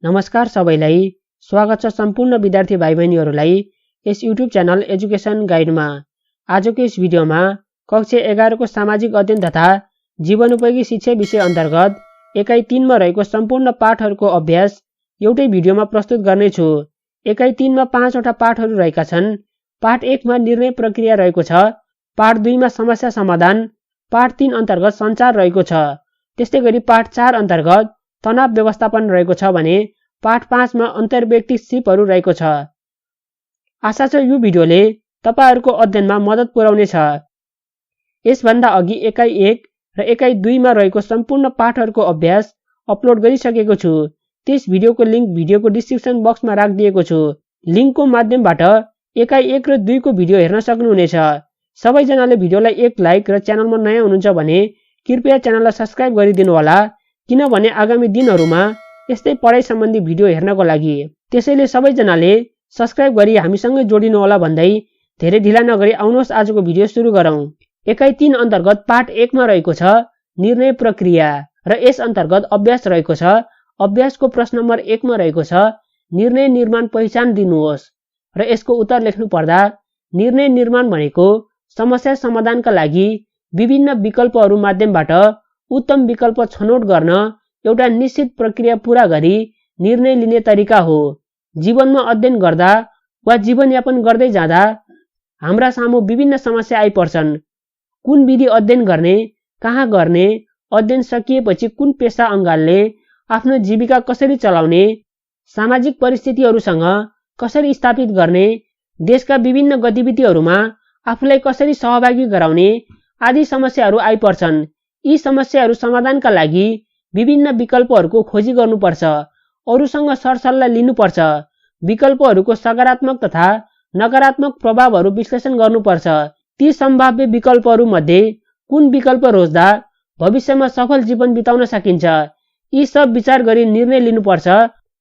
नमस्कार सबैलाई स्वागत छ सम्पूर्ण विद्यार्थी भाइबहिनीहरूलाई यस युट्युब च्यानल एजुकेसन गाइडमा। आजको यस भिडियोमा कक्षा 11 को सामाजिक अध्ययन तथा जीवनोपयोगी शिक्षा विषय अन्तर्गत एकाइ 3 मा रहेको सम्पूर्ण पाठहरूको अभ्यास एउटै भिडियोमा प्रस्तुत गर्नेछु। एकाइ 3 मा 5 वटा पाठहरू रहेका छन्। पाठ 1 मा निर्णय प्रक्रिया रहेको छ। पाठ 2 मा समस्या समाधान, पाठ 3 अन्तर्गत सञ्चार रहेको छ। त्यस्तै गरी पाठ 4 अन्तर्गत तनाव व्यवस्थापन रहेको छ भने पाठ 5 मा अन्तर्व्यक्तिक सिपहरू रहेको छ। आशा छ यो भिडियोले तपाईहरुको अध्ययनमा मद्दत पुर्याउनेछ। यसभन्दा अघि एकाइ 1 र एकाइ 2 मा रहेको सम्पूर्ण पाठहरूको अभ्यास अपलोड गरिसकेको छु। त्यस भिडियोको लिंक भिडियोको डिस्क्रिप्सन बक्समा राखिदिएको छु। लिंकको माध्यमबाट एकाइ 1 र 2 को भिडियो हेर्न सक्नुहुनेछ। सबैजनाले भिडियोलाई एक लाइक र च्यानलमा नयाँ हुनुहुन्छ भने कृपया च्यानललाई सब्स्क्राइब गरिदिनु होला, किनभने आगामी दिनहरुमा यस्तै पढाइ सम्बन्धी भिडियो हेर्नको लागि। त्यसैले सबैजनाले सब्स्क्राइब गरी हामीसँगै जोडिनु होला भन्दै धेरै ढिला नगरी आउनुहोस् आजको भिडियो सुरु गरौं। एकाइ 3 अन्तर्गत पाठ 1 मा रहेको छ निर्णय प्रक्रिया र यस अन्तर्गत अभ्यास रहेको छ। अभ्यासको प्रश्न नम्बर 1 मा रहेको छ निर्णय निर्माण पहिचान दिनुहोस् र यसको उत्तर लेख्नु पर्दा निर्णय निर्माण भनेको समस्या समाधानका लागि विभिन्न विकल्पहरू माध्यमबाट उत्तम विकल्प छनौट गर्न एउटा निश्चित प्रक्रिया पूरा गरी निर्णय लिने तरिका हो। जीवनमा अध्ययन गर्दा वा जीवनयापन गर्दै जाँदा हाम्रा सामु विभिन्न समस्या आइपर्छन्। कुन विधि अध्ययन गर्ने, कहाँ गर्ने, अध्ययन सकिएपछि कुन पेशा अँगाल्ने, आफ्नो जीविका कसरी चलाउने, सामाजिक परिस्थितिहरूसँग कसरी स्थापित गर्ने, देशका विभिन्न गतिविधिहरूमा आफूलाई कसरी सहभागी गराउने आदि समस्याहरू आइपर्छन्। यी समस्याहरू समाधानका लागि विभिन्न विकल्पहरूको खोजी गर्नुपर्छ, अरूसँग सरसल्लाह लिनुपर्छ, विकल्पहरूको सकारात्मक तथा नकारात्मक प्रभावहरू विश्लेषण गर्नुपर्छ। ती सम्भाव्य विकल्पहरू मध्ये कुन विकल्प रोज्दा भविष्यमा सफल जीवन बिताउन सकिन्छ, यी सब विचार गरी निर्णय लिनुपर्छ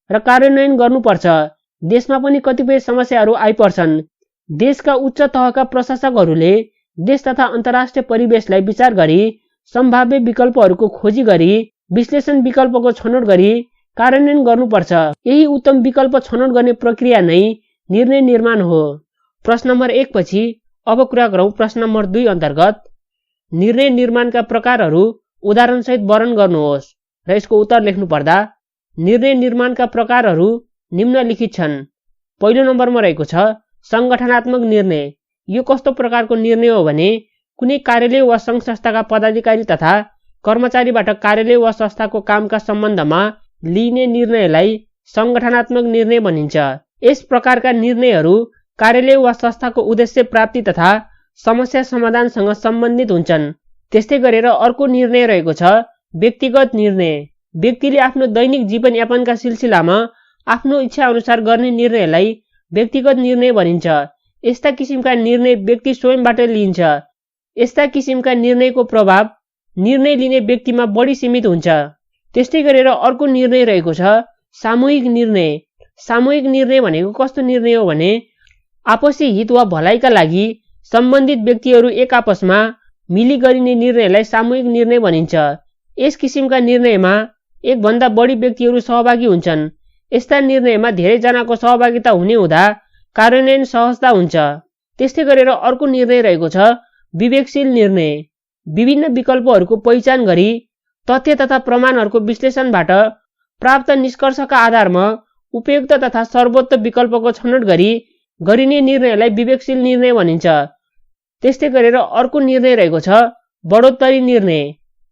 र कार्यान्वयन गर्नुपर्छ। देशमा पनि कतिपय समस्याहरू आइपर्छन्। देशका उच्च तहका प्रशासकहरूले देश तथा अन्तर्राष्ट्रिय परिवेशलाई विचार गरी सम्भाव्य विकल्पहरूको खोजी गरी विश्लेषण विकल्पको छनौट गरी कार्यान्वयन गर्नुपर्छ। यही उत्तम विकल्प छनौट गर्ने प्रक्रिया नै निर्णय निर्माण हो। प्रश्न नम्बर 1 पछि अब कुरा गरौं प्रश्न नम्बर 2 अन्तर्गत निर्णय निर्माणका प्रकारहरू उदाहरणसहित वर्णन गर्नुहोस् र यसको उत्तर लेख्नु पर्दा निर्णय निर्माणका प्रकारहरू निम्नलिखित छन्। पहिलो नम्बरमा रहेको छ संगठनात्मक निर्णय। यो कस्तो प्रकारको निर्णय हो भने कुनै कार्यालय वा संघ संस्थाका पदाधिकारी तथा कर्मचारीबाट कार्यालय वा संस्थाको कामका सम्बन्धमा लिइने निर्णयलाई संगठनात्मक निर्णय भनिन्छ। यस प्रकारका निर्णयहरू कार्यालय वा संस्थाको उद्देश्य प्राप्ति तथा समस्या समाधानसँग सम्बन्धित हुन्छन्। त्यस्तै गरेर अर्को निर्णय रहेको छ व्यक्तिगत निर्णय। व्यक्तिले आफ्नो दैनिक जीवन यापनका सिलसिलामा आफ्नो इच्छा अनुसार गर्ने निर्णयलाई व्यक्तिगत निर्णय भनिन्छ। यस्ता किसिमका निर्णय व्यक्ति स्वयंबाट लिइन्छ। यस्ता किसिमका निर्णयको प्रभाव निर्णय लिने व्यक्तिमा बढी सीमित हुन्छ। त्यस्तै गरेर अर्को निर्णय रहेको छ सामूहिक निर्णय। सामूहिक निर्णय भनेको कस्तो निर्णय हो भने आपसी हित वा भलाइका लागि सम्बन्धित व्यक्तिहरू एक आपसमा मिली गरिने निर्णयलाई सामूहिक निर्णय भनिन्छ। यस किसिमका निर्णयमा एक भन्दा बढी व्यक्तिहरू सहभागी हुन्छन्। यस्ता निर्णयमा धेरै जनाको सहभागिता हुने हुँदा कार्यान्वयन सहजता हुन्छ। त्यस्तै गरेर अर्को निर्णय रहेको छ विवेकशील निर्णय। विभिन्न विकल्पहरूको पहिचान गरी तथ्य तथा प्रमाणहरूको विश्लेषणबाट प्राप्त निष्कर्षका आधारमा उपयुक्त तथा सर्वोत्तम विकल्पको छनौट गरी गरिने निर्णयलाई विवेकशील निर्णय भनिन्छ। त्यस्तै गरेर अर्को निर्णय रहेको छ बढोत्तरी निर्णय।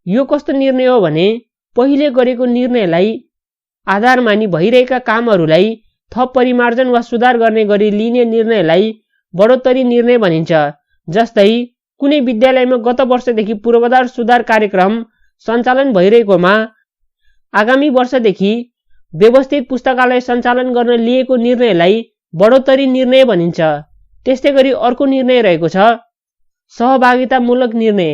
यो कस्तो निर्णय हो भने पहिले गरेको निर्णयलाई आधार मानी भइरहेका कामहरूलाई थप परिमार्जन वा सुधार गर्ने गरी लिइने निर्णयलाई बढोत्तरी निर्णय भनिन्छ। जस्तै कुनै विद्यालयमा गत वर्षदेखि पूर्वाधार सुधार कार्यक्रम सञ्चालन भइरहेकोमा आगामी वर्षदेखि व्यवस्थित पुस्तकालय सञ्चालन गर्न लिएको निर्णयलाई बढोत्तरी निर्णय भनिन्छ। त्यस्तै गरी अर्को निर्णय रहेको छ सहभागितामूलक निर्णय।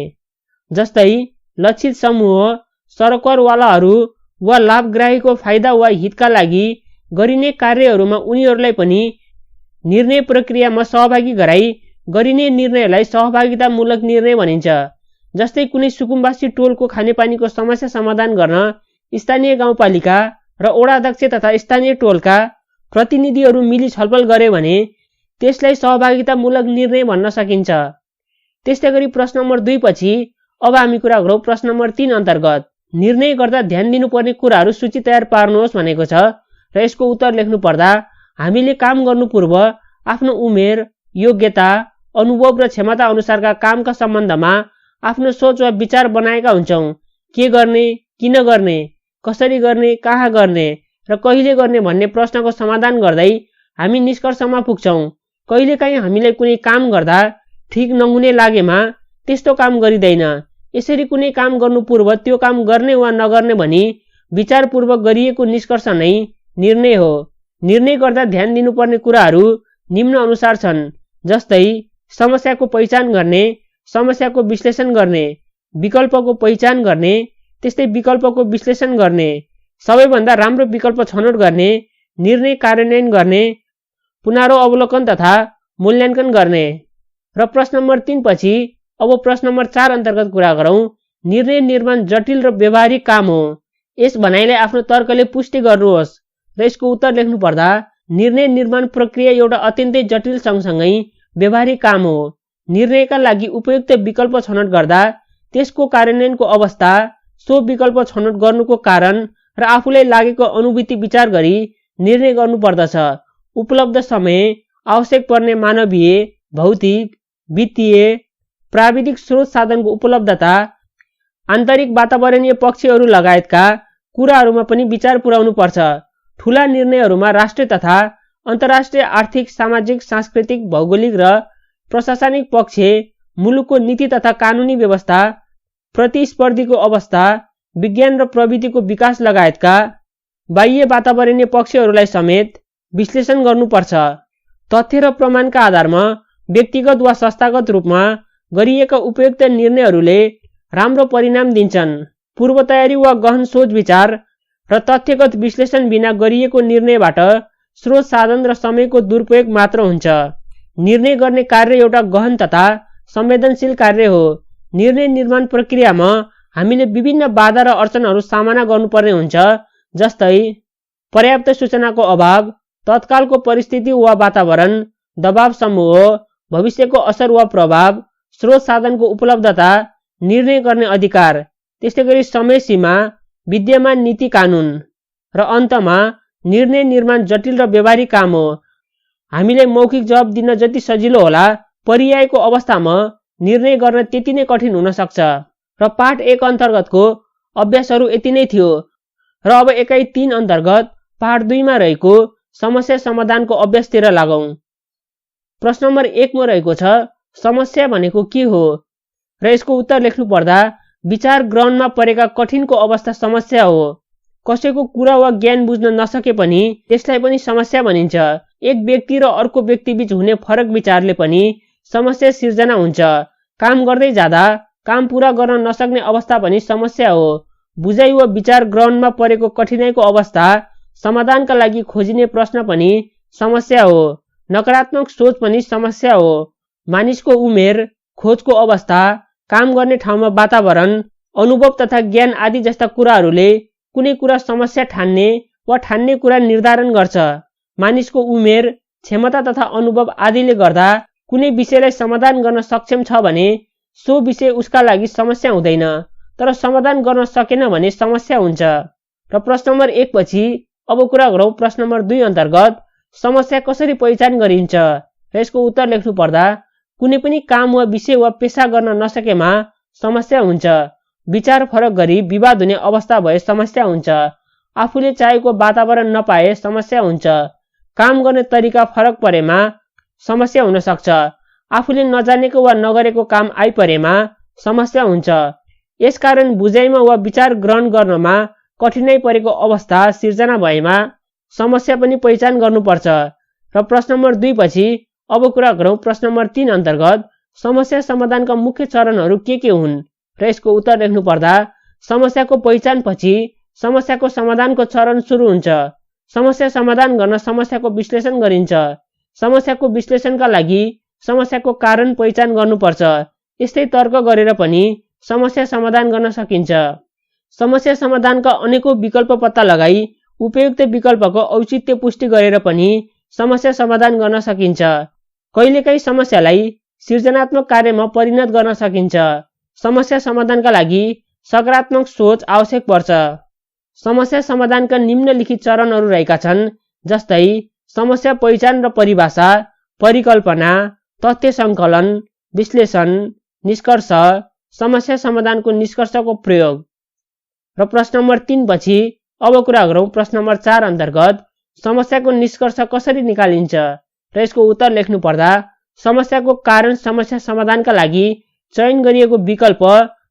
जस्तै लक्षित समूह, सरकारवालाहरू वा लाभग्राहीको फाइदा वा हितका लागि गरिने कार्यहरूमा उनीहरूलाई पनि निर्णय प्रक्रियामा सहभागी गराई गरिने निर्णयलाई सहभागितामूलक निर्णय भनिन्छ। जस्तै कुनै सुकुम्बासी टोलको खानेपानीको समस्या समाधान गर्न स्थानीय गाउँपालिका र वडा अध्यक्ष तथा स्थानीय टोलका प्रतिनिधिहरू मिली छलफल गरे भने त्यसलाई सहभागितामूलक निर्णय भन्न सकिन्छ। त्यस्तै गरी प्रश्न नम्बर 2 पछि अब हामी कुरा गरौँ प्रश्न नम्बर 3 अन्तर्गत निर्णय गर्दा ध्यान दिनुपर्ने कुराहरू सूची तयार पार्नुहोस् भनेको छ र यसको उत्तर लेख्नु पर्दा हामीले काम गर्नु पूर्व आफ्नो उमेर, योग्यता, अनुभव र क्षमता अनुसारका कामका सम्बन्धमा आफ्नो सोच वा विचार बनाएका हुन्छौँ। के गर्ने, किन गर्ने, कसरी गर्ने, कहाँ गर्ने र कहिले गर्ने भन्ने प्रश्नको समाधान गर्दै हामी निष्कर्षमा पुग्छौँ। कहिलेकाहीँ हामीलाई कुनै काम गर्दा ठिक नहुने लागेमा त्यस्तो काम गरिँदैन। यसरी कुनै काम गर्नु पूर्व त्यो काम गर्ने वा नगर्ने भनी विचारपूर्वक गरिएको निष्कर्ष नै निर्णय हो। निर्णय गर्दा ध्यान दिनुपर्ने कुराहरू निम्न अनुसार छन्, जस्तै समस्याको पहिचान गर्ने, समस्याको विश्लेषण गर्ने, विकल्पको पहिचान गर्ने, त्यस्तै विकल्पको विश्लेषण गर्ने, सबैभन्दा राम्रो विकल्प छनौट गर्ने, निर्णय कार्यान्वयन गर्ने, पुनरावलोकन तथा मूल्याङ्कन गर्ने। र प्रश्न नम्बर 3 पछि अब प्रश्न नम्बर 4 अन्तर्गत कुरा गरौँ। निर्णय निर्माण जटिल र व्यवहारिक काम हो। यस भनाइलाई आफ्नो तर्कले पुष्टि गर्नुहोस् र यसको उत्तर लेख्नु पर्दा निर्णय निर्माण प्रक्रिया एउटा अत्यन्तै जटिल सँगसँगै व्यवहारिक काम हो। निर्णयका लागि उपयुक्त विकल्प छनौट गर्दा त्यसको कार्यान्वयनको अवस्था, सो विकल्प छनौट गर्नुको कारण र आफूलाई लागेको अनुभूति विचार गरी निर्णय गर्नुपर्दछ। उपलब्ध समय, आवश्यक पर्ने मानवीय, भौतिक, वित्तीय, प्राविधिक स्रोत साधनको उपलब्धता, आन्तरिक वातावरणीय पक्षहरू लगायतका कुराहरूमा पनि विचार पुर्याउनु पर्छ। ठूला निर्णयहरूमा राष्ट्रिय तथा अन्तर्राष्ट्रिय आर्थिक, सामाजिक, सांस्कृतिक, भौगोलिक र प्रशासनिक पक्ष, मुलुकको नीति तथा कानुनी व्यवस्था, प्रतिस्पर्धीको अवस्था, विज्ञान र प्रविधिको विकास लगायतका बाह्य वातावरणीय पक्षहरूलाई समेत विश्लेषण गर्नुपर्छ। तथ्य र प्रमाणका आधारमा व्यक्तिगत वा संस्थागत रूपमा गरिएका उपयुक्त निर्णयहरूले राम्रो परिणाम दिन्छन्। पूर्व तयारी वा गहन सोच विचार र तथ्यगत विश्लेषण बिना गरिएको निर्णयबाट स्रोत साधन र समयको दुरुपयोग मात्र हुन्छ। निर्णय गर्ने कार्य एउटा गहन तथा संवेदनशील कार्य हो। निर्णय निर्माण प्रक्रियामा हामीले विभिन्न बाधा र अडचनहरू सामना गर्नुपर्ने हुन्छ, जस्तै पर्याप्त सूचनाको अभाव, तत्कालको परिस्थिति वा वातावरण, दबाव समूह, भविष्यको असर वा प्रभाव, स्रोत साधनको उपलब्धता, निर्णय गर्ने अधिकार, त्यस्तै गरी समय सीमा, विद्यमान नीति कानुन र अन्तमा निर्णय निर्माण जटिल र व्यवहारिक काम हो। हामीलाई मौखिक जवाब दिन जति सजिलो होला, पर्यायको अवस्थामा निर्णय गर्न त्यति नै कठिन हुन सक्छ। र पाठ 1 अन्तर्गतको अभ्यासहरू यति नै थियो। र अब एकाइ 3 अन्तर्गत पाठ 2 मा रहेको समस्या समाधानको अभ्यासतिर लागौं। प्रश्न नम्बर 1 मा रहेको छ समस्या भनेको के हो र यसको उत्तर लेख्नु पर्दा विचार ग्रहणमा परेका कठिनको अवस्था समस्या हो। कसैको कुरा वा ज्ञान बुझ्न नसके पनि त्यसलाई पनि समस्या भनिन्छ। एक व्यक्ति र अर्को व्यक्तिबीच हुने फरक विचारले पनि समस्या सिर्जना हुन्छ। काम गर्दै जाँदा काम पूरा गर्न नसक्ने अवस्था पनि समस्या हो। बुझाइ वा विचार ग्रहणमा परेको कठिनाइको अवस्था समाधानका लागि खोजिने प्रश्न पनि समस्या हो। नकारात्मक सोच पनि समस्या हो। मानिसको उमेर, खोजको अवस्था, काम गर्ने ठाउँमा वातावरण, अनुभव तथा ज्ञान आदि जस्ता कुराहरूले कुनै कुरा समस्या ठान्ने वा ठान्ने कुरा निर्धारण गर्छ। मानिसको उमेर, क्षमता तथा अनुभव आदिले गर्दा कुनै विषयलाई समाधान गर्न सक्षम छ भने सो विषय उसका लागि समस्या हुँदैन, तर समाधान गर्न सकेन भने समस्या हुन्छ। र प्रश्न नम्बर 1 पछि अब कुरा गरौँ प्रश्न नम्बर 2 अन्तर्गत समस्या कसरी पहिचान गरिन्छ र यसको उत्तर लेख्नु पर्दा कुनै पनि काम वा विषय वा पेशा गर्न नसकेमा समस्या हुन्छ। विचार फरक गरी विवाद हुने अवस्था भए समस्या हुन्छ। आफूले चाहेको वातावरण नपाए समस्या हुन्छ। काम गर्ने तरिका फरक परेमा समस्या हुन सक्छ। आफूले नजानेको वा नगरेको काम आइपरेमा समस्या हुन्छ। यसकारण बुझाइमा वा विचार ग्रहण गर्नमा कठिनाइ परेको अवस्था सिर्जना भएमा समस्या पनि पहिचान गर्नुपर्छ। र प्रश्न नम्बर 2 पछि अब कुरा गरौँ प्रश्न नम्बर 3 अन्तर्गत समस्या समाधानका मुख्य चरणहरू के हुन् र यसको उत्तर लेख्नु पर्दा समस्याको पहिचान पछि समस्याको समाधानको चरण सुरु हुन्छ। समस्या समाधान गर्न समस्याको विश्लेषण गरिन्छ। समस्याको विश्लेषणका लागि समस्याको कारण पहिचान गर्नुपर्छ। यस्तै तर्क गरेर पनि समस्या समाधान गर्न सकिन्छ। समस्या समाधानका अनेकौं विकल्प पत्ता लगाई उपयुक्त विकल्पको औचित्य पुष्टि गरेर पनि समस्या समाधान गर्न सकिन्छ। कहिलेकाहीँ समस्यालाई सृजनात्मक कार्यमा परिणत गर्न सकिन्छ। समस्या समाधानका लागि सकारात्मक सोच आवश्यक पर्छ। समस्या समाधानका निम्नलिखित चरणहरू रहेका छन्, जस्तै समस्या पहिचान र परिभाषा, परिकल्पना, तथ्य सङ्कलन, विश्लेषण, निष्कर्ष, समस्या समाधानको निष्कर्षको प्रयोग। र प्रश्न नम्बर 3 पछि अब कुरा गरौँ प्रश्न नम्बर 4 अन्तर्गत समस्याको निष्कर्ष कसरी निकालिन्छ र यसको उत्तर लेख्नु पर्दा समस्याको कारण समस्या समाधानका लागि चयन गरिएको विकल्प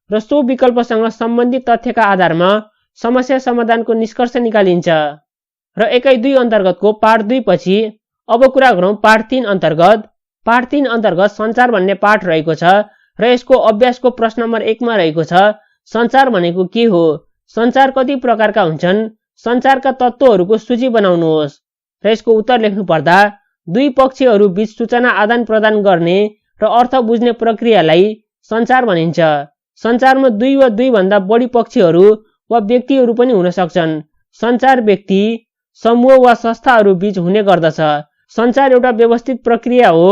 र सो विकल्पसँग सम्बन्धित तथ्यका आधारमा समस्या समाधानको निष्कर्ष निकालिन्छ। र एकाइ 2 अन्तर्गतको पाठ 2 पछि अब कुरा गरौँ पाठ 3 अन्तर्गत। पाठ 3 अन्तर्गत सञ्चार भन्ने पाठ रहेको छ र यसको अभ्यासको प्रश्न नम्बर 1 मा रहेको छ सञ्चार भनेको के हो, सञ्चार कति प्रकारका हुन्छन्, सञ्चारका तत्त्वहरूको सूची बनाउनुहोस्। र यसको उत्तर लेख्नु पर्दा दुई पक्षहरू बीच सूचना आदान प्रदान गर्ने र अर्थ बुझ्ने प्रक्रियालाई सञ्चार भनिन्छ। सञ्चारमा 2 वा 2 भन्दा बढी पक्षहरू वा व्यक्तिहरू पनि हुन सक्छन्। सञ्चार व्यक्ति, समूह वा संस्थाहरू बीच हुने गर्दछ। सञ्चार एउटा व्यवस्थित प्रक्रिया हो।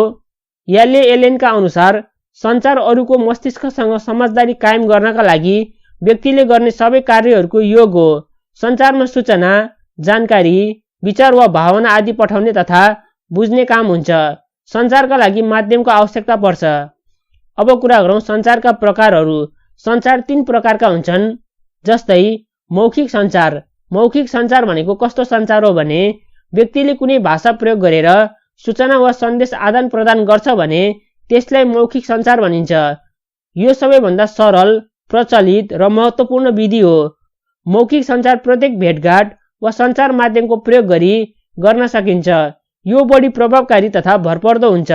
एलेनका अनुसार सञ्चार अरूको मस्तिष्कसँग समझदारी कायम गर्नका लागि व्यक्तिले गर्ने सबै कार्यहरूको योग हो। सञ्चारमा सूचना, जानकारी, विचार वा भावना आदि पठाउने तथा बुझ्ने काम हुन्छ। सञ्चारका लागि माध्यमको आवश्यकता पर्छ। अब कुरा गरौँ सञ्चारका प्रकारहरू। सञ्चार 3 प्रकारका हुन्छन्, जस्तै मौखिक सञ्चार। मौखिक सञ्चार भनेको कस्तो सञ्चार हो भने व्यक्तिले कुनै भाषा प्रयोग गरेर सूचना वा सन्देश आदान प्रदान गर्छ भने त्यसलाई मौखिक सञ्चार भनिन्छ। यो सबैभन्दा सरल, प्रचलित र महत्त्वपूर्ण विधि हो। मौखिक सञ्चार प्रत्येक भेटघाट वा सञ्चार माध्यमको प्रयोग गरी गर्न सकिन्छ। यो बढी प्रभावकारी तथा भरपर्दो हुन्छ।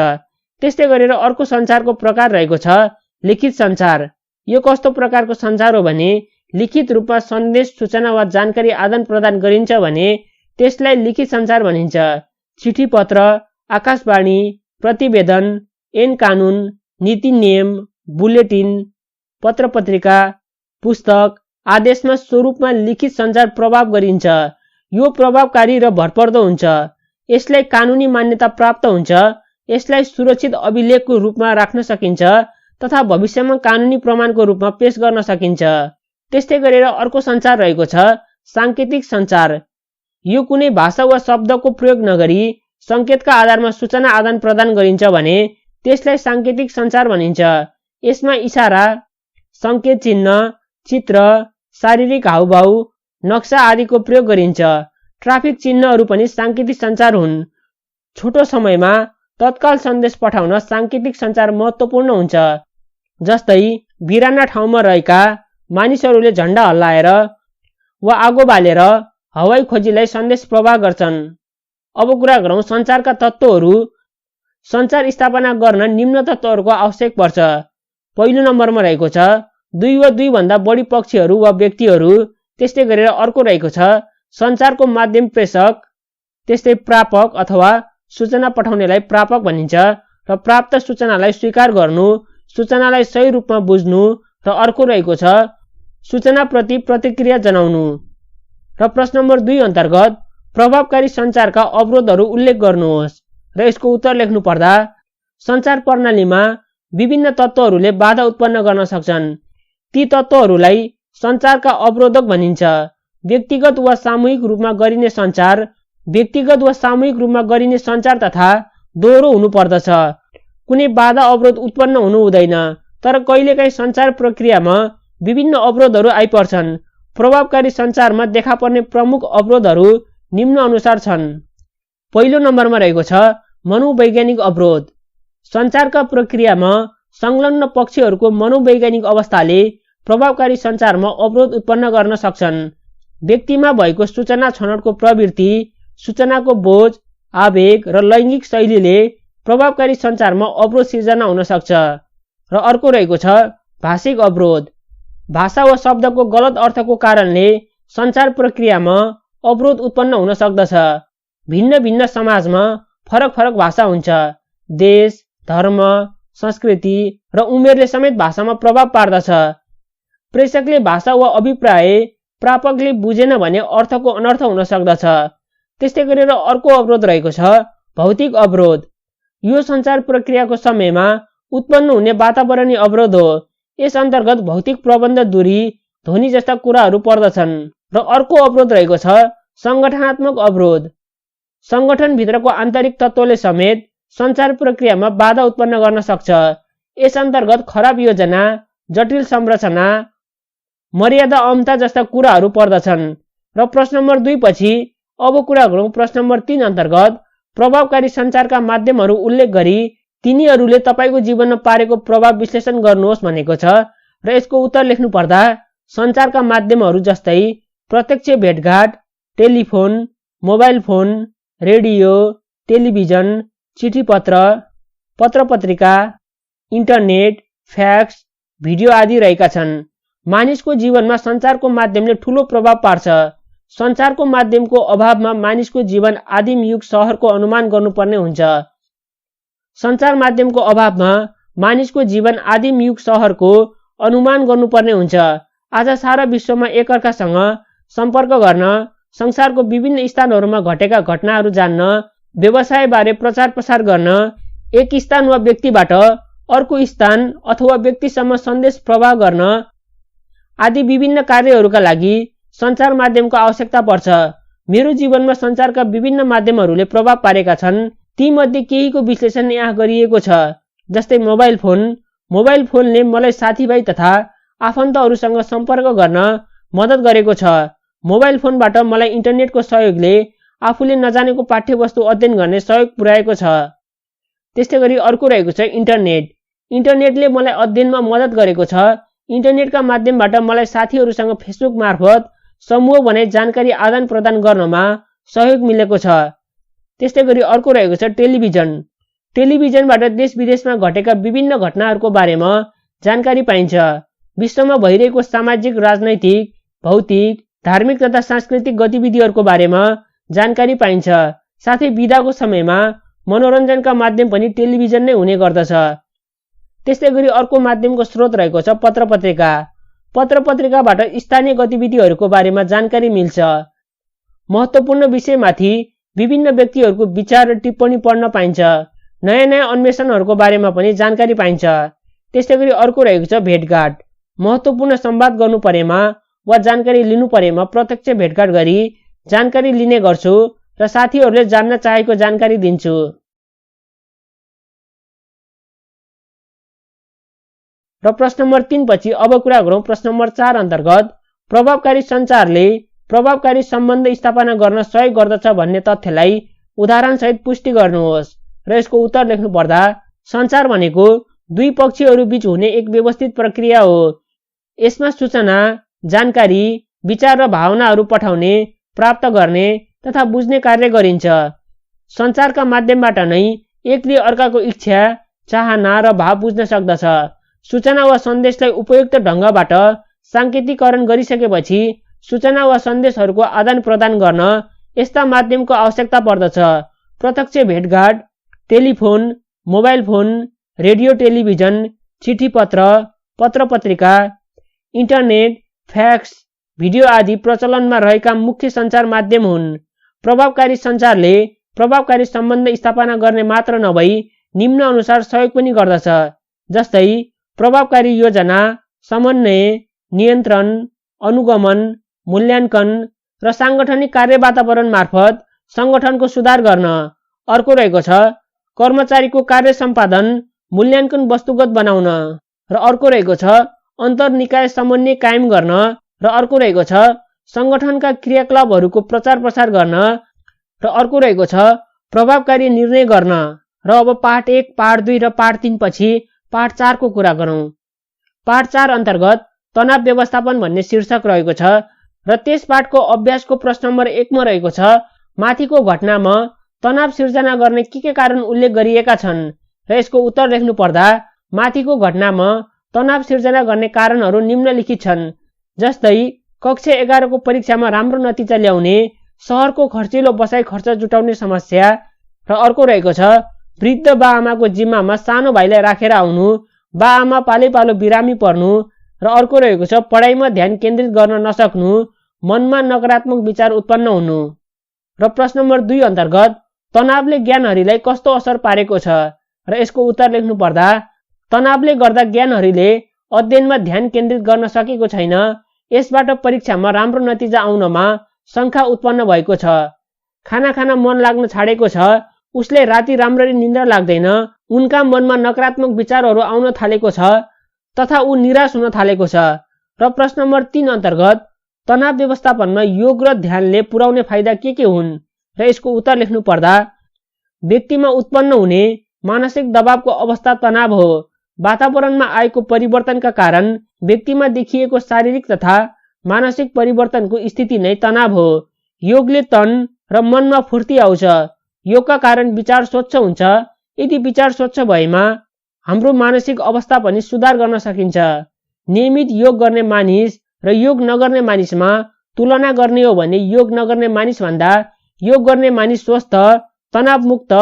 त्यस्तै गरेर अर्को सञ्चारको प्रकार रहेको छ लिखित सञ्चार। यो कस्तो प्रकारको सञ्चार हो भने लिखित रूपमा सन्देश, सूचना वा जानकारी आदान प्रदान गरिन्छ भने त्यसलाई लिखित सञ्चार भनिन्छ। चिठी पत्र, आकाशवाणी, प्रतिवेदन, ऐन कानुन, नीति नियम, बुलेटिन, पत्र पत्रिका, पुस्तक, आदेशमा स्वरूपमा लिखित सञ्चार प्रभाव गरिन्छ। यो प्रभावकारी र भरपर्दो हुन्छ। यसलाई कानुनी मान्यता प्राप्त हुन्छ। यसलाई सुरक्षित अभिलेखको रूपमा राख्न सकिन्छ तथा भविष्यमा कानुनी प्रमाणको रूपमा पेश गर्न सकिन्छ। त्यस्तै गरेर अर्को सञ्चार रहेको छ साङ्केतिक सञ्चार। यो कुनै भाषा वा शब्दको प्रयोग नगरी सङ्केतका आधारमा सूचना आदान प्रदान गरिन्छ भने त्यसलाई साङ्केतिक सञ्चार भनिन्छ। यसमा इशारा, सङ्केत चिन्ह, चित्र, शारीरिक हावभाव, नक्सा आदिको प्रयोग गरिन्छ। ट्राफिक चिन्हहरू पनि साङ्केतिक सञ्चार हुन्। छोटो समयमा तत्काल सन्देश पठाउन साङ्केतिक सञ्चार महत्त्वपूर्ण हुन्छ। जस्तै बिराना ठाउँमा रहेका मानिसहरूले झण्डा हल्लाएर वा आगो बालेर हवाई खोजीलाई सन्देश प्रवाह गर्छन्। अब कुरा गरौँ सञ्चारका तत्त्वहरू। सञ्चार स्थापना गर्न निम्न तत्त्वहरूको आवश्यक पर्छ। पहिलो नम्बरमा रहेको छ 2 वा 2 भन्दा बढी पक्षहरू वा व्यक्तिहरू। त्यस्तै गरेर अर्को रहेको छ सञ्चारको माध्यम प्रेषक, त्यस्तै प्रापक अथवा सूचना पठाउनेलाई प्रापक भनिन्छ र प्राप्त सूचनालाई स्वीकार गर्नु, सूचनालाई सही रूपमा बुझ्नु र अर्को रहेको छ सूचनाप्रति प्रतिक्रिया जनाउनु। र प्रश्न नम्बर 2 अन्तर्गत प्रभावकारी सञ्चारका अवरोधहरू उल्लेख गर्नुहोस् र यसको उत्तर लेख्नु पर्दा सञ्चार प्रणालीमा विभिन्न तत्त्वहरूले बाधा उत्पन्न गर्न सक्छन्। ती तत्त्वहरूलाई सञ्चारका अवरोधक भनिन्छ। व्यक्तिगत वा सामूहिक रूपमा गरिने सञ्चार, व्यक्तिगत वा सामूहिक रूपमा गरिने सञ्चार तथा दोहोरो हुनुपर्दछ। कुनै बाधा अवरोध उत्पन्न हुनु हुँदैन। तर कहिलेकाहीँ सञ्चार प्रक्रियामा विभिन्न अवरोधहरू आइपर्छन्। प्रभावकारी सञ्चारमा देखा पर्ने प्रमुख अवरोधहरू निम्न अनुसार छन्। पहिलो नम्बरमा रहेको छ मनोवैज्ञानिक अवरोध। सञ्चारका प्रक्रियामा संलग्न पक्षहरूको मनोवैज्ञानिक अवस्थाले प्रभावकारी सञ्चारमा अवरोध उत्पन्न गर्न सक्छन्। व्यक्तिमा भएको सूचना छनौटको प्रवृत्ति, सूचनाको बोझ, आवेग र लैङ्गिक शैलीले प्रभावकारी सञ्चारमा अवरोध सिर्जना हुन सक्छ। र अर्को रहेको छ भाषिक अवरोध। भाषा वा शब्दको गलत अर्थको कारणले सञ्चार प्रक्रियामा अवरोध उत्पन्न हुन सक्दछ। भिन्न भिन्न समाजमा फरक फरक भाषा हुन्छ। देश, धर्म, संस्कृति र उमेरले समेत भाषामा प्रभाव पार्दछ। प्रेषकले भाषा वा अभिप्राय प्रापकले बुझेन भने अर्थको अनर्थ हुन सक्दछ। त्यस्तै गरेर अर्को अवरोध रहेको छ भौतिक अवरोध। यो सञ्चार प्रक्रियाको समयमा उत्पन्न हुने वातावरणीय अवरोध हो। यस अन्तर्गत भौतिक प्रबन्ध, दूरी, ध्वनि जस्ता कुराहरू पर्दछन्। र अर्को अवरोध रहेको छ संगठनात्मक अवरोध। संगठनभित्रको आन्तरिक तत्त्वले समेत सञ्चार प्रक्रियामा बाधा उत्पन्न गर्न सक्छ। यस अन्तर्गत खराब योजना, जटिल संरचना, मर्यादा अहमता जस्ता कुराहरू पर्दछन्। र प्रश्न नम्बर 2 पछि अब कुरा गरौँ प्रश्न नम्बर 3 अन्तर्गत प्रभावकारी सञ्चारका माध्यमहरू उल्लेख गरी तिनीहरूले तपाईको जीवनमा पारेको प्रभाव विश्लेषण गर्नुहोस् भनेको छ। र यसको उत्तर लेख्नु पर्दा सञ्चारका माध्यमहरू जस्तै प्रत्यक्ष भेटघाट, telephone, mobile phone, radio, television, चिठीपत्र, पत्रपत्रिका, इन्टरनेट, फ्याक्स, भिडियो आदि रहेका छन्। मानिसको जीवनमा सञ्चारको माध्यमले ठूलो प्रभाव पार्छ। सञ्चारको माध्यमको अभावमा मानिसको जीवन आदिम युग सहरको अनुमान गर्नुपर्ने हुन्छ। सञ्चार माध्यमको अभावमा मानिसको जीवन आदिम युग सहरको अनुमान गर्नुपर्ने हुन्छ। आज सारा विश्वमा एकअर्कासँग सम्पर्क गर्न, संसारको विभिन्न स्थानहरूमा घटेका घटनाहरू जान्न, व्यवसायबारे प्रचार प्रसार गर्न, एक स्थान वा व्यक्तिबाट अर्को स्थान अथवा व्यक्तिसम्म सन्देश प्रवाह गर्न आदि विभिन्न कार्यहरूका लागि सञ्चार माध्यमको आवश्यकता पर्छ। मेरो जीवनमा सञ्चारका विभिन्न माध्यमहरूले प्रभाव पारेका छन्। ती मध्ये केहीको विश्लेषण यहाँ गरिएको छ। जस्तै मोबाइल फोन। मोबाइल फोनले मलाई साथीभाइ तथा आफन्तहरूसँग सम्पर्क गर्न मद्दत गरेको छ। मोबाइल फोनबाट मलाई इन्टरनेटको सहयोगले आफूले नजानेको पाठ्यवस्तु अध्ययन गर्ने सहयोग पुर्याएको छ। त्यस्तै गरी अर्को रहेको छ इन्टरनेट। इन्टरनेटले मलाई अध्ययनमा मद्दत गरेको छ। इन्टरनेटका माध्यमबाट मलाई साथीहरूसँग फेसबुक मार्फत समूह बनाई जानकारी आदान प्रदान गर्नमा सहयोग मिलेको छ। त्यस्तै गरी अर्को रहेको छ टेलिभिजन। टेलिभिजनबाट देश विदेशमा घटेका विभिन्न घटनाहरूको बारेमा जानकारी पाइन्छ। विश्वमा भइरहेको सामाजिक, राजनैतिक, भौतिक, धार्मिक तथा सांस्कृतिक गतिविधिहरूको बारेमा जानकारी पाइन्छ। साथै बिदाको समयमा मनोरञ्जनका माध्यम पनि टेलिभिजन नै हुने गर्दछ। त्यस्तै गरी अर्को माध्यमको स्रोत रहेको छ पत्रपत्रिका। पत्रपत्रिकाबाट स्थानीय गतिविधिहरूको बारेमा जानकारी मिल्छ। महत्त्वपूर्ण विषयमाथि विभिन्न व्यक्तिहरूको विचार र टिप्पणी पढ्न पाइन्छ। नयाँ नयाँ अन्वेषणहरूको बारेमा पनि जानकारी पाइन्छ। त्यस्तै गरी अर्को रहेको छ भेटघाट। महत्त्वपूर्ण संवाद गर्नु परेमा वा जानकारी लिनु परेमा प्रत्यक्ष भेटघाट गरी जानकारी लिने गर्छु र साथीहरूले जान्न चाहेको जानकारी दिन्छु। र प्रश्न नम्बर 3 पछि अब कुरा गरौँ प्रश्न नम्बर 4 अन्तर्गत प्रभावकारी सञ्चारले प्रभावकारी सम्बन्ध स्थापना गर्न सहयोग गर्दछ भन्ने तथ्यलाई उदाहरणसहित पुष्टि गर्नुहोस्। र यसको उत्तर लेख्नु पर्दा सञ्चार भनेको दुई पक्षहरू बीच हुने एक व्यवस्थित प्रक्रिया हो। यसमा सूचना, जानकारी, विचार र भावनाहरू पठाउने, प्राप्त गर्ने तथा बुझ्ने कार्य गरिन्छ। सञ्चारका माध्यमबाट नै एकले अर्काको इच्छा, चाहना र भाव बुझ्न सक्दछ। सूचना वा सन्देशलाई उपयुक्त ढङ्गबाट साङ्केतिकरण गरिसकेपछि सूचना वा सन्देशहरूको आदान प्रदान गर्न यस्ता माध्यमको आवश्यकता पर्दछ। प्रत्यक्ष भेटघाट, telephone, mobile phone, radio television, चिठीपत्र, पत्रपत्रिका, इन्टरनेट, फ्याक्स, भिडियो आदि प्रचलनमा रहेका मुख्य सञ्चार माध्यम हुन्। प्रभावकारी सञ्चारले प्रभावकारी सम्बन्ध स्थापना गर्ने मात्र नभई निम्न अनुसार सहयोग पनि गर्दछ। जस्तै प्रभावकारी योजना, समन्वय, नियन्त्रण, अनुगमन, मूल्याङ्कन र साङ्गठनिक कार्य वातावरण मार्फत सङ्गठनको सुधार गर्न। अर्को रहेको छ कर्मचारीको कार्य सम्पादन, मूल्याङ्कन वस्तुगत बनाउन। र अर्को रहेको छ अन्तर्निकाय समन्वय कायम गर्न। र अर्को रहेको छ सङ्गठनका क्रियाकलापहरूको प्रचार प्रसार गर्न। र अर्को रहेको छ प्रभावकारी निर्णय गर्न। र अब पाठ 1, पाठ 2 र पाठ 3 पछि पाठ 4 को कुरा गरौँ। पाठ 4 अन्तर्गत तनाव व्यवस्थापन भन्ने शीर्षक रहेको छ र त्यस पाठको अभ्यासको प्रश्न नम्बर 1 मा रहेको छ माथिको घटनामा तनाव सिर्जना गर्ने के कारण उल्लेख गरिएका छन्। र यसको उत्तर लेख्नु पर्दा माथिको घटनामा तनाव सिर्जना गर्ने कारणहरू निम्नलिखित छन्। जस्तै कक्षा 11 को परीक्षामा राम्रो नतिजा ल्याउने, सहरको खर्चिलो बसाइ खर्च जुटाउने समस्या। र अर्को रहेको छ वृद्ध बाआमाको जिम्मामा सानो भाइलाई राखेर आउनु, बाआमा पालैपालो बिरामी पर्नु। र अर्को रहेको छ पढाइमा ध्यान केन्द्रित गर्न नसक्नु, मनमा नकारात्मक विचार उत्पन्न हुनु। र प्रश्न नम्बर 2 अन्तर्गत तनावले ज्ञानहरीलाई कस्तो असर पारेको छ र यसको उत्तर लेख्नु पर्दा तनावले गर्दा ज्ञानहरीले अध्ययनमा ध्यान केन्द्रित गर्न सकेको छैन। यसबाट परीक्षामा राम्रो नतिजा आउनमा शङ्का उत्पन्न भएको छ। खाना खान मन लाग्न छाडेको छ। उसले राति राम्ररी निद्रा लाग्दैन। उनका मनमा नकारात्मक विचारहरू आउन थालेको छ तथा ऊ निराश हुन थालेको छ। र प्रश्न नम्बर 3 अन्तर्गत तनाव व्यवस्थापनमा योग र ध्यानले पुर्याउने फाइदा के हुन् र यसको उत्तर लेख्नु पर्दा व्यक्तिमा उत्पन्न हुने मानसिक दबावको अवस्था तनाव हो। वातावरणमा आएको परिवर्तनका कारण व्यक्तिमा देखिएको शारीरिक तथा मानसिक परिवर्तनको स्थिति नै तनाव हो। योगले तन र मनमा फूर्ति आउँछ। योगका कारण विचार स्वच्छ हुन्छ। यदि विचार स्वच्छ भएमा हाम्रो मानसिक अवस्था पनि सुधार गर्न सकिन्छ। नियमित योग गर्ने मानिस र योग नगर्ने मानिसमा तुलना गर्ने हो भने योग नगर्ने मानिस भन्दा योग गर्ने मानिस स्वस्थ, तनावमुक्त,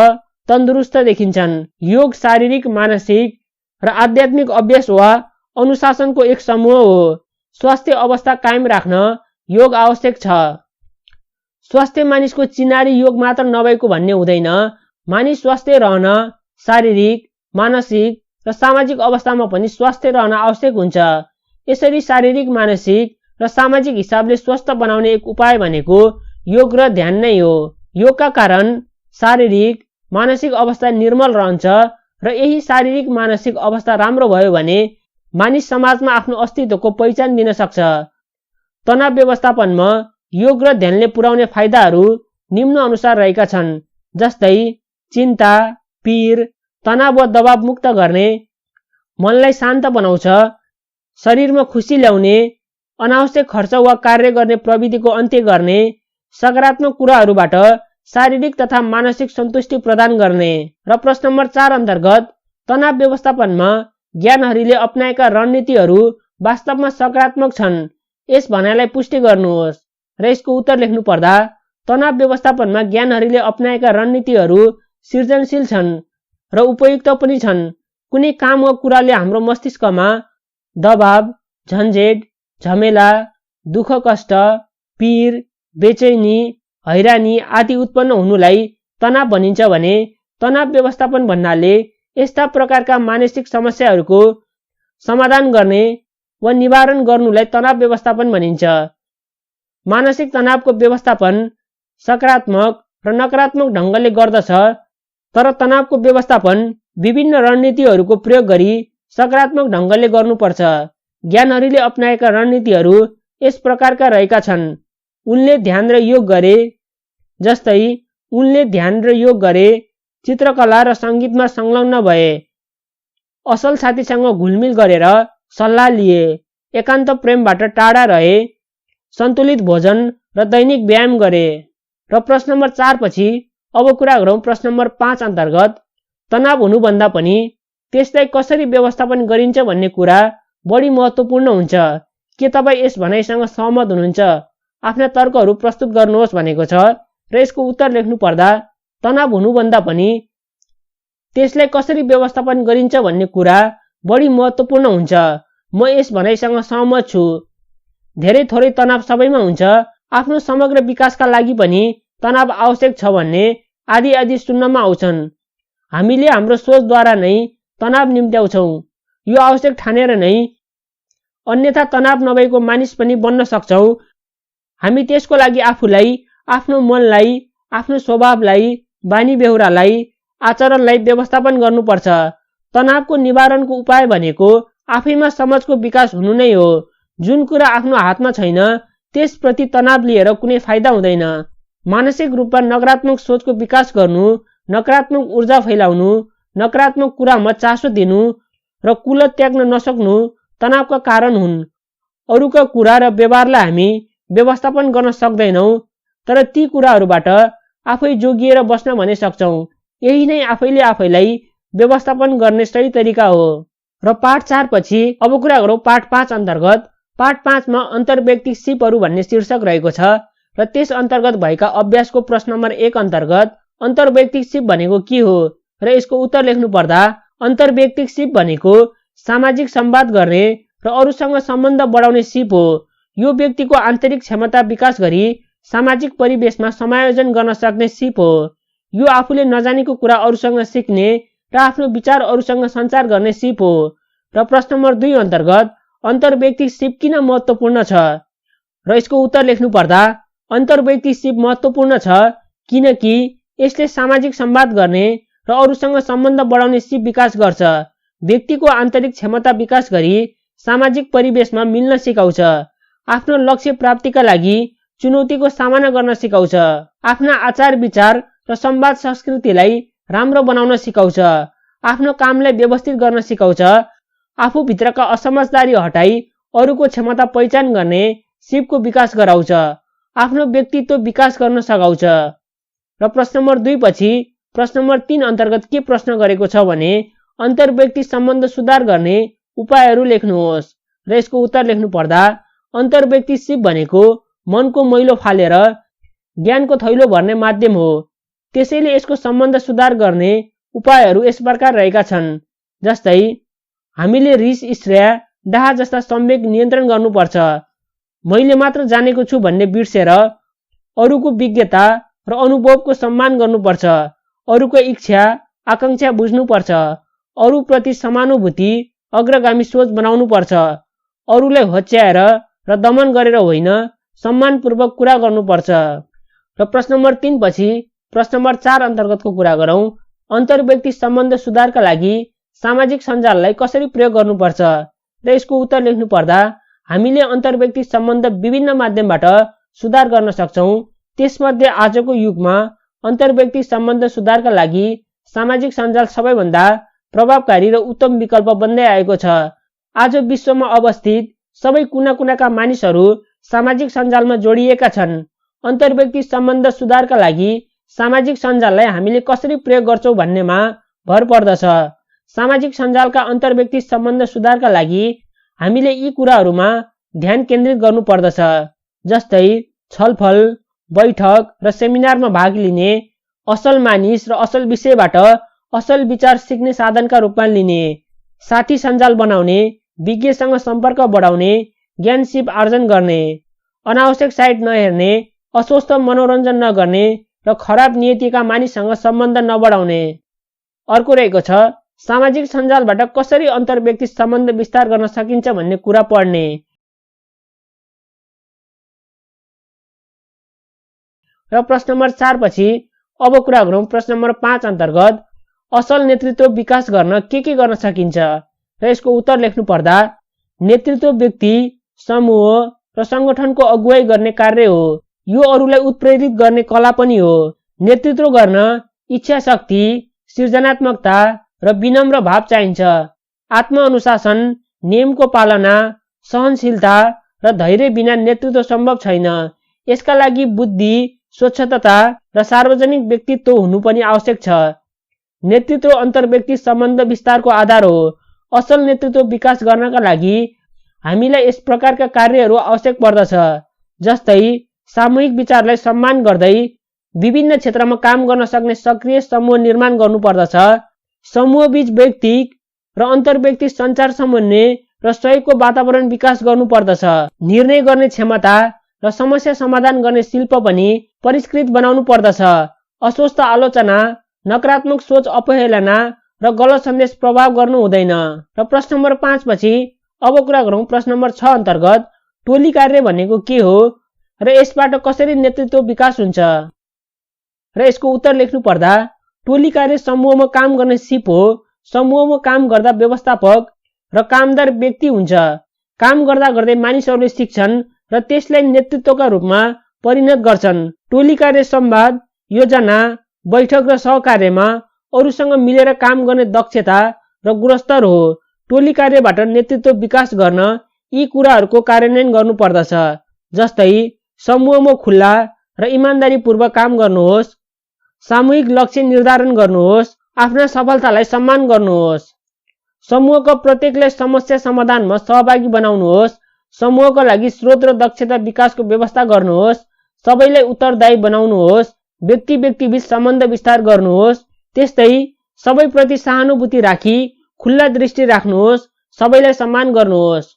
तन्दुरुस्त देखिन्छन्। योग शारीरिक, मानसिक र आध्यात्मिक अभ्यास वा अनुशासनको एक समूह हो। स्वास्थ्य अवस्था कायम राख्न योग आवश्यक छ। स्वास्थ्य मानिसको चिनारी योग मात्र नभएको भन्ने हुँदैन। मानिस स्वास्थ्य रहन शारीरिक, मानसिक र सामाजिक अवस्थामा पनि स्वास्थ्य रहन आवश्यक हुन्छ। यसरी शारीरिक, मानसिक र सामाजिक हिसाबले स्वस्थ बनाउने एक उपाय भनेको योग र ध्यान नै हो। योगका कारण शारीरिक, मानसिक अवस्था निर्मल रहन्छ र यही शारीरिक, मानसिक अवस्था राम्रो भयो भने मानिस समाजमा आफ्नो अस्तित्वको पहिचान दिन सक्छ। तनाव व्यवस्थापनमा योग र ध्यानले पुर्याउने फाइदाहरू निम्न अनुसार रहेका छन्। जस्तै चिन्ता, पीर, तनाव वा दबाव मुक्त गर्ने, मनलाई शान्त बनाउँछ, शरीरमा खुसी ल्याउने, अनावश्यक खर्च वा कार्य गर्ने प्रविधिको अन्त्य गर्ने, सकारात्मक कुराहरूबाट शारीरिक तथा मानसिक सन्तुष्टि प्रदान गर्ने। र प्रश्न नम्बर 4 अन्तर्गत तनाव व्यवस्थापनमा ज्ञानहरीले अपनाएका रणनीतिहरू वास्तवमा सकारात्मक छन्। यस भनाइलाई पुष्टि गर्नुहोस् र यसको उत्तर लेख्नु पर्दा तनाव व्यवस्थापनमा ज्ञानहरीले अपनाएका रणनीतिहरू सृजनशील छन् र उपयुक्त पनि छन्। कुनै काम वा कुराले हाम्रो मस्तिष्कमा दबाव, झन्झट, झमेला, दुःख, कष्ट, पीर, बेचैनी, हैरानी आदि उत्पन्न हुनुलाई तनाव भनिन्छ भने तनाव व्यवस्थापन भन्नाले यस्ता प्रकारका मानसिक समस्याहरूको समाधान गर्ने वा निवारण गर्नुलाई तनाव व्यवस्थापन भनिन्छ। मानसिक तनावको व्यवस्थापन सकारात्मक र नकारात्मक ढङ्गले गर्दछ, तर तनावको व्यवस्थापन विभिन्न रणनीतिहरूको प्रयोग गरी सकारात्मक ढङ्गले गर्नुपर्छ। ज्ञानहरीले अपनाएका रणनीतिहरू यस प्रकारका रहेका छन्। उनले ध्यान र योग गरे। जस्तै उनले ध्यान र योग गरे, चित्रकला र सङ्गीतमा संलग्न भए, असल साथीसँग घुलमिल गरेर सल्लाह लिए, एकान्त प्रेमबाट टाढा रहे, सन्तुलित भोजन र दैनिक व्यायाम गरे। र प्रश्न नम्बर 4 पछि अब कुरा गरौँ प्रश्न नम्बर 5 अन्तर्गत तनाव हुनुभन्दा पनि त्यसलाई कसरी व्यवस्थापन गरिन्छ भन्ने कुरा बढी महत्त्वपूर्ण हुन्छ। के तपाईँ यस भनाइसँग सहमत हुनुहुन्छ? आफ्ना तर्कहरू प्रस्तुत गर्नुहोस् भनेको छ र यसको उत्तर लेख्नु पर्दा तनाव हुनुभन्दा पनि त्यसलाई कसरी व्यवस्थापन गरिन्छ भन्ने कुरा बढी महत्त्वपूर्ण हुन्छ। म यस भनाइसँग सहमत छु। धेरै थोरै तनाव सबैमा हुन्छ। आफ्नो समग्र विकासका लागि पनि तनाव आवश्यक छ भन्ने आदि सुन्नमा आउँछन्। हामीले हाम्रो सोचद्वारा नै तनाव निम्त्याउँछौँ। यो आवश्यक ठानेर नै अन्यथा तनाव नभएको मानिस पनि बन्न सक्छौँ। हामी त्यसको लागि आफूलाई, आफ्नो मनलाई, आफ्नो स्वभावलाई, बानी बेहोरालाई, आचरणलाई व्यवस्थापन गर्नुपर्छ। तनावको निवारणको उपाय भनेको आफैमा समझको विकास हुनु नै हो। जुन कुरा आफ्नो हातमा छैन त्यसप्रति तनाव लिएर कुनै फाइदा हुँदैन। मानसिक रूपमा नकारात्मक सोचको विकास गर्नु, नकारात्मक ऊर्जा फैलाउनु, नकारात्मक कुरामा चासो दिनु र कुलत त्याग्न नसक्नु तनावका कारण हुन्। अरूका कुरा र व्यवहारलाई हामी व्यवस्थापन गर्न सक्दैनौँ, तर ती कुराहरूबाट आफै जोगिएर बस्न भने सक्छौँ। यही नै आफैले आफैलाई व्यवस्थापन गर्ने सही तरिका हो। र पाठ 4 पछि अब कुरा गरौँ पाठ 5 अन्तर्गत। पाठ 5 मा अन्तर्व्यक्तिक सिपहरू भन्ने शीर्षक रहेको छ र त्यस अन्तर्गत भएका अभ्यासको प्रश्न नम्बर 1 अन्तर्गत अन्तर्व्यक्तिक सिप भनेको के हो र यसको उत्तर लेख्नु पर्दा अन्तर्व्यक्तिक सिप भनेको सामाजिक संवाद गर्ने र अरूसँग सम्बन्ध बढाउने सिप हो। यो व्यक्तिको आन्तरिक क्षमता विकास गरी सामाजिक परिवेशमा समायोजन गर्न सक्ने सिप हो। यो आफूले नजानेको कुरा अरूसँग सिक्ने र आफ्नो विचार अरूसँग सञ्चार गर्ने सिप हो। र प्रश्न नम्बर 2 अन्तर्गत अन्तर्व्यक्ति सिप किन महत्त्वपूर्ण छ र यसको उत्तर लेख्नु पर्दा अन्तर्व्यक्ति सिप महत्त्वपूर्ण छ किनकि यसले सामाजिक संवाद गर्ने र अरूसँग सम्बन्ध बढाउने सिप विकास गर्छ। व्यक्तिको आन्तरिक क्षमता विकास गरी सामाजिक परिवेशमा मिल्न सिकाउँछ। आफ्नो लक्ष्य प्राप्तिका लागि चुनौतीको सामना गर्न सिकाउँछ। आफ्ना आचार विचार र संवाद संस्कृतिलाई राम्रो बनाउन सिकाउँछ। आफ्नो कामलाई व्यवस्थित गर्न सिकाउँछ। आफूभित्रका असमझदारी हटाई अरूको क्षमता पहिचान गर्ने सिपको विकास गराउँछ। आफ्नो व्यक्तित्व विकास गर्न सघाउँछ। र प्रश्न नम्बर 2 पछि प्रश्न नम्बर 3 अन्तर्गत के प्रश्न गरेको छ भने अन्तर्व्यक्ति सम्बन्ध सुधार गर्ने उपायहरू लेख्नुहोस् र यसको उत्तर लेख्नु पर्दा अन्तर्व्यक्ति सिप भनेको मनको मैलो फालेर ज्ञानको थैलो भर्ने माध्यम हो। त्यसैले यसको सम्बन्ध सुधार गर्ने उपायहरू यस प्रकार रहेका छन्। जस्तै हामीले रिस, ईर्ष्या, डाहा जस्ता संवेग नियन्त्रण गर्नुपर्छ। मैले मात्र जानेको छु भन्ने बिर्सेर अरूको विज्ञता र अनुभवको सम्मान गर्नुपर्छ। अरूको इच्छा आकांक्षा बुझ्नुपर्छ। अरूप्रति समानुभूति अग्रगामी सोच बनाउनुपर्छ। अरूलाई होच्याएर र दमन गरेर होइन सम्मानपूर्वक कुरा गर्नुपर्छ। र प्रश्न नम्बर 3 पछि प्रश्न नम्बर 4 अन्तर्गतको कुरा गरौँ। अन्तर्व्यक्ति सम्बन्ध सुधारका लागि सामाजिक सञ्जाललाई कसरी प्रयोग गर्नुपर्छ र यसको उत्तर लेख्नु पर्दा हामीले अन्तर्व्यक्ति सम्बन्ध विभिन्न माध्यमबाट सुधार गर्न सक्छौँ। त्यसमध्ये आजको युगमा अन्तर्व्यक्ति सम्बन्ध सुधारका लागि सामाजिक सञ्जाल सबैभन्दा प्रभावकारी र उत्तम विकल्प बन्दै आएको छ। आज विश्वमा अवस्थित सबै कुना-कुनाका मानिसहरू सामाजिक सञ्जालमा जोडिएका छन्। अन्तर्व्यक्ति सम्बन्ध सुधारका लागि सामाजिक सञ्जाललाई हामीले कसरी प्रयोग गर्छौं भन्नेमा भर पर्दछ। सामाजिक सञ्जालका अन्तर्व्यक्ति सम्बन्ध सुधारका लागि हामीले यी कुराहरूमा ध्यान केन्द्रित गर्नुपर्दछ। जस्तै छलफल, बैठक र सेमिनारमा भाग लिने, असल मानिस र असल विषयबाट असल विचार सिक्ने साधनका रूपमा लिने, साथी सञ्जाल बनाउने, विज्ञसँग सम्पर्क बढाउने, ज्ञान सिप आर्जन गर्ने, अनावश्यक साइट नहेर्ने, अस्वस्थ मनोरञ्जन नगर्ने र खराब नियतिका मानिससँग सम्बन्ध नबढाउने। अर्को रहेको छ सामाजिक सञ्जालबाट कसरी अन्तर्व्यक्ति सम्बन्ध विस्तार गर्न सकिन्छ भन्ने कुरा पढ्ने। र प्रश्न नम्बर 4 पछि अब कुरा गरौँ प्रश्न नम्बर 5 अन्तर्गत असल नेतृत्व विकास गर्न के गर्न सकिन्छ र यसको उत्तर लेख्नु पर्दा नेतृत्व व्यक्ति, समूह र संगठनको अगुवाई गर्ने कार्य हो। यो अरूलाई उत्प्रेरित गर्ने कला पनि हो। नेतृत्व गर्न इच्छा शक्ति, सृजनात्मकता र विनम्र भाव चाहिन्छ। आत्मअनुशासन, नियमको पालना, सहनशीलता र धैर्य बिना नेतृत्व सम्भव छैन। यसका लागि बुद्धि, स्वच्छता र सार्वजनिक व्यक्तित्व हुनु पनि आवश्यक छ। नेतृत्व अन्तर्व्यक्ति सम्बन्ध विस्तारको आधार हो। असल नेतृत्व विकास गर्नका लागि हामीलाई यस प्रकारका कार्यहरू आवश्यक पर्दछ। जस्तै सामूहिक विचारलाई सम्मान गर्दै विभिन्न क्षेत्रमा काम गर्न सक्ने सक्रिय समूह निर्माण गर्नुपर्दछ। समूहबीच व्यक्तिक र अन्तर्व्यक्ति सञ्चार समन्वय र सहयोगको वातावरण विकास गर्नुपर्दछ। निर्णय गर्ने क्षमता र समस्या समाधान गर्ने शिल्प पनि परिष्कृत बनाउनु पर्दछ। अस्वस्थ आलोचना, नकारात्मक सोच, अपहेलना र गलत सन्देश प्रभाव गर्नु हुँदैन। र प्रश्न नम्बर 5 पछि अब कुरा गरौँ प्रश्न नम्बर 6 अन्तर्गत टोली कार्य भनेको के हो र यसबाट कसरी नेतृत्व विकास हुन्छ र यसको उत्तर लेख्नु पर्दा टोली कार्य समूहमा काम गर्ने सिप हो। समूहमा काम गर्दा व्यवस्थापक र कामदार व्यक्ति हुन्छ। काम गर्दा गर्दै मानिसहरूले सिक्छन् र त्यसलाई नेतृत्वका रूपमा परिणत गर्छन्। टोली कार्य संवाद, योजना, बैठक र सहकार्यमा अरूसँग मिलेर काम गर्ने दक्षता र गुणस्तर हो। टोली कार्यबाट नेतृत्व विकास गर्न यी कुराहरूको कार्यान्वयन गर्नुपर्दछ। जस्तै समूहमा खुल्ला र इमानदारीपूर्वक काम गर्नुहोस्, सामूहिक लक्ष्य निर्धारण गर्नुहोस्, आफ्ना सफलतालाई सम्मान गर्नुहोस्, समूहका प्रत्येकलाई समस्या समाधानमा सहभागी बनाउनुहोस्, समूहका लागि स्रोत र दक्षता विकासको व्यवस्था गर्नुहोस्, सबैलाई उत्तरदायी बनाउनुहोस्, व्यक्ति बीच सम्बन्ध विस्तार गर्नुहोस्, त्यस्तै सबैप्रति सहानुभूति राखी खुल्ला दृष्टि राख्नुहोस्, सबैलाई सम्मान गर्नुहोस्।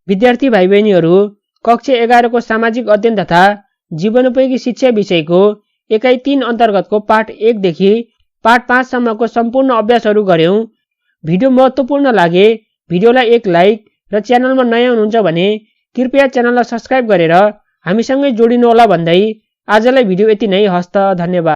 विद्यार्थी भाइ बहिनीहरू, कक्षा 11 को सामाजिक अध्ययन तथा जीवनोपयोगी शिक्षा विषयको एकाइ 3 अन्तर्गतको पाठ 1 देखि पाठ 5 सम्मको सम्पूर्ण अभ्यासहरू गर्यौं। भिडियो महत्त्वपूर्ण लागे भिडियोलाई एक लाइक र च्यानलमा नयाँ हुनुहुन्छ भने कृपया च्यानललाई सब्स्क्राइब गरेर हामीसँगै जोडिनुहोला भन्दै आजलाई भिडियो यति नै। हस्त, धन्यवाद।